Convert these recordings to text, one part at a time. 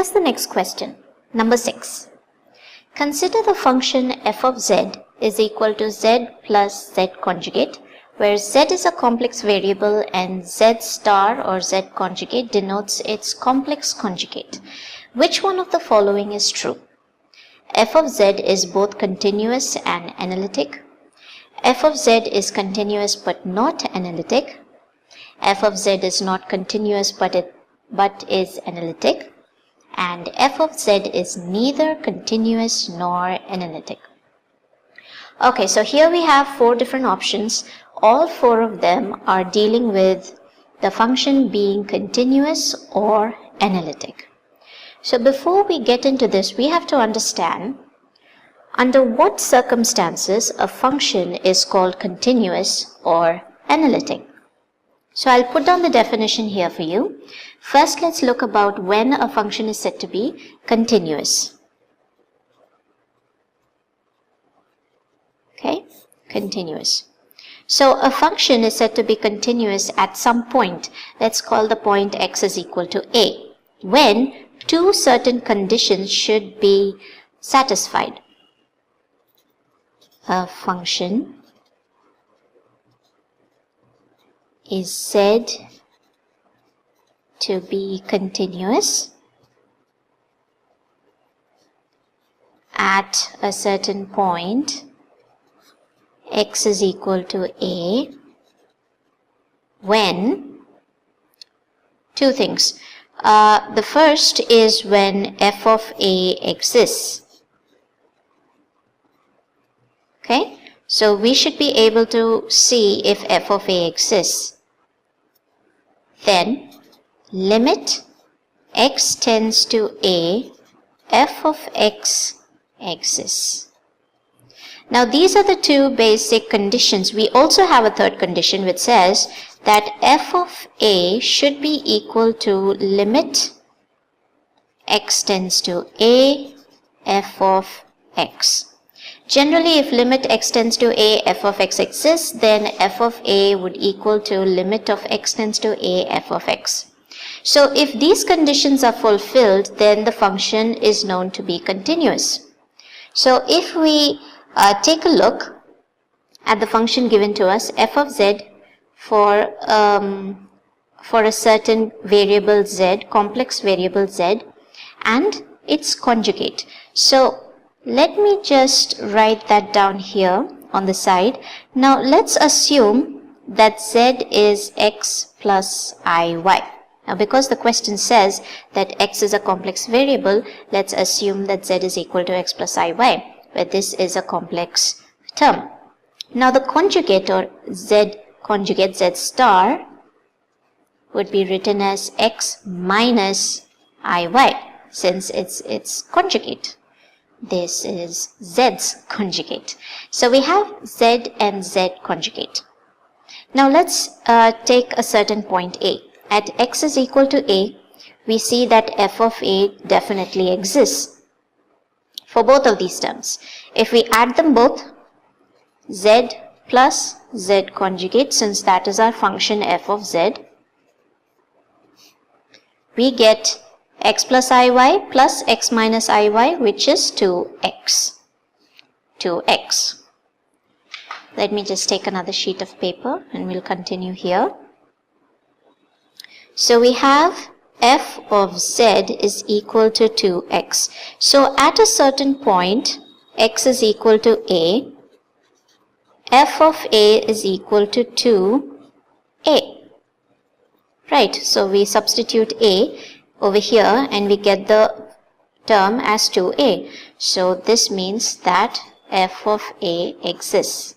Here's the next question. Number 6. Consider the function f of z is equal to z plus z conjugate, where z is a complex variable and z star or z conjugate denotes its complex conjugate. Which one of the following is true? F of z is both continuous and analytic. F of z is continuous but not analytic. F of z is not continuous but is analytic. And f of z is neither continuous nor analytic. Okay, so here we have 4 different options. All 4 of them are dealing with the function being continuous or analytic. So before we get into this, we have to understand under what circumstances a function is called continuous or analytic. So I'll put down the definition here for you. First, let's look about when a function is said to be continuous. Okay, continuous. So a function is said to be continuous at some point. Let's call the point x is equal to a, when 2 certain conditions should be satisfied. A function is said to be continuous at a certain point x is equal to a when 2 things. The first is when f of a exists. Okay, so we should be able to see if f of a exists. Then limit x tends to a, f of x exists. Now these are the 2 basic conditions. We also have a third condition which says that f of a should be equal to limit x tends to a, f of x. Generally, if limit x tends to a, f of x exists, then f of a would equal to limit of x tends to a, f of x. So if these conditions are fulfilled, then the function is known to be continuous. So if we take a look at the function given to us, f of z for a certain variable z, complex variable z, and its conjugate. So let me just write that down here on the side. Now let's assume that z is x plus iy. Now because the question says that x is a complex variable, let's assume that z is equal to x plus iy, where this is a complex term. Now the conjugate or z conjugate, z star, would be written as x minus iy, since it's conjugate. This is z's conjugate. So we have z and z conjugate. Now let's take a certain point a. At x is equal to a, we see that f of a definitely exists for both of these terms. If we add them both, z plus z conjugate, since that is our function f of z, we get x plus iy plus x minus iy, which is 2x. 2x. Let me just take another sheet of paper and we'll continue here. So we have f of z is equal to 2x. So at a certain point, x is equal to a, f of a is equal to 2a. Right, so we substitute a over here and we get the term as 2a. So this means that f of a exists.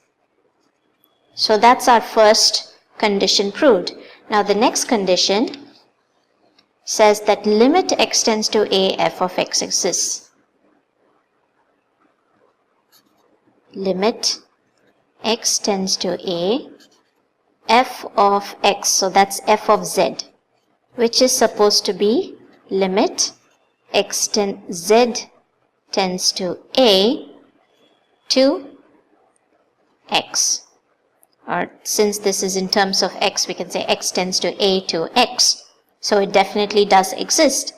So that's our first condition proved. Now the next condition says that limit x tends to a, f of x exists. Limit x tends to a, f of x, so that's f of z, which is supposed to be limit z tends to a to x. Or since this is in terms of x, we can say x tends to a to x. So it definitely does exist.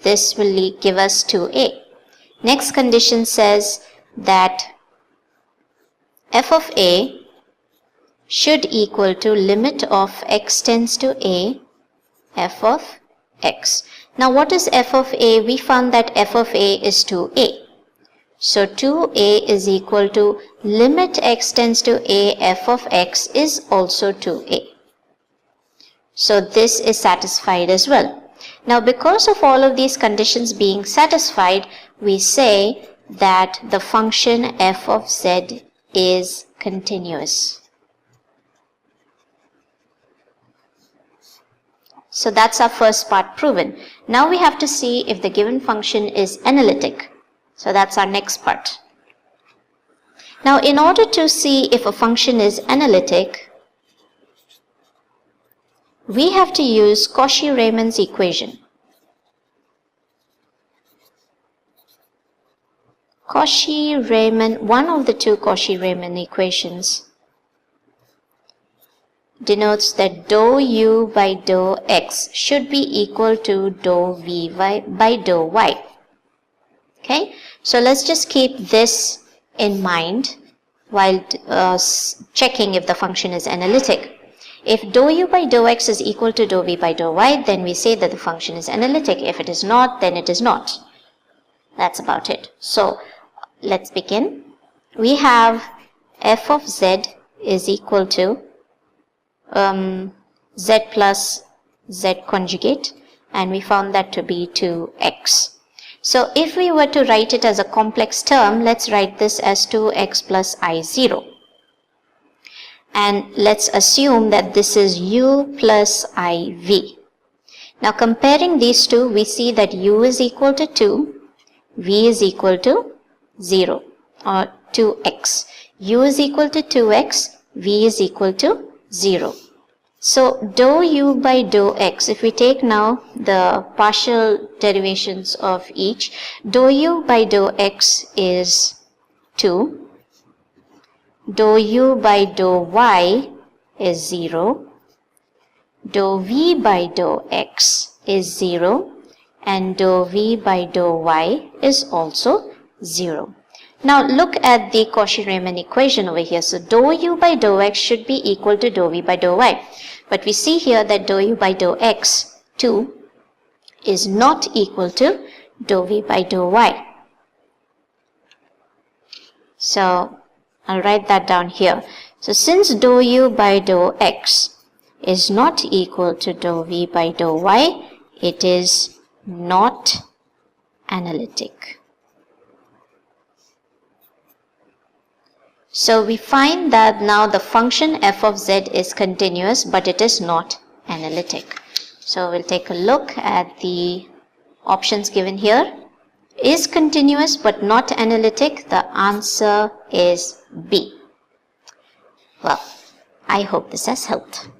This will give us 2a. Next condition says that f of a should equal to limit of x tends to a, f of x. Now what is f of a? We found that f of a is 2a. So 2a is equal to limit x tends to a, f of x is also 2a. So this is satisfied as well. Now because of all of these conditions being satisfied, we say that the function f of z is continuous. So that's our first part proven. Now we have to see if the given function is analytic. So that's our next part. Now in order to see if a function is analytic, we have to use Cauchy-Riemann's equation. Cauchy-Riemann, one of the two Cauchy-Riemann equations denotes that dou u by dou x should be equal to dou v by dou y. Okay, so let's just keep this in mind while checking if the function is analytic. If dou u by dou x is equal to dou v by dou y, then we say that the function is analytic. If it is not, then it is not. That's about it. So let's begin. We have f of z is equal to z plus z conjugate, and we found that to be 2x. So if we were to write it as a complex term, let's write this as 2x plus I0. And let's assume that this is u plus iv. Now comparing these two, we see that u is equal to 2, v is equal to 0 or 2x. u is equal to 2x, v is equal to 0. So dou u by dou x, if we take now the partial derivations of each, dou u by dou x is 2. Dou u by dou y is 0, dou v by dou x is 0, and dou v by dou y is also 0. Now look at the Cauchy-Riemann equation over here. So dou u by dou x should be equal to dou v by dou y. But we see here that dou u by dou x, 2, is not equal to dou v by dou y. So I'll write that down here. So since dou u by dou x is not equal to dou v by dou y, it is not analytic. So we find that now the function f of z is continuous, but it is not analytic. So we'll take a look at the options given here. Is continuous but not analytic? The answer is B. Well, I hope this has helped.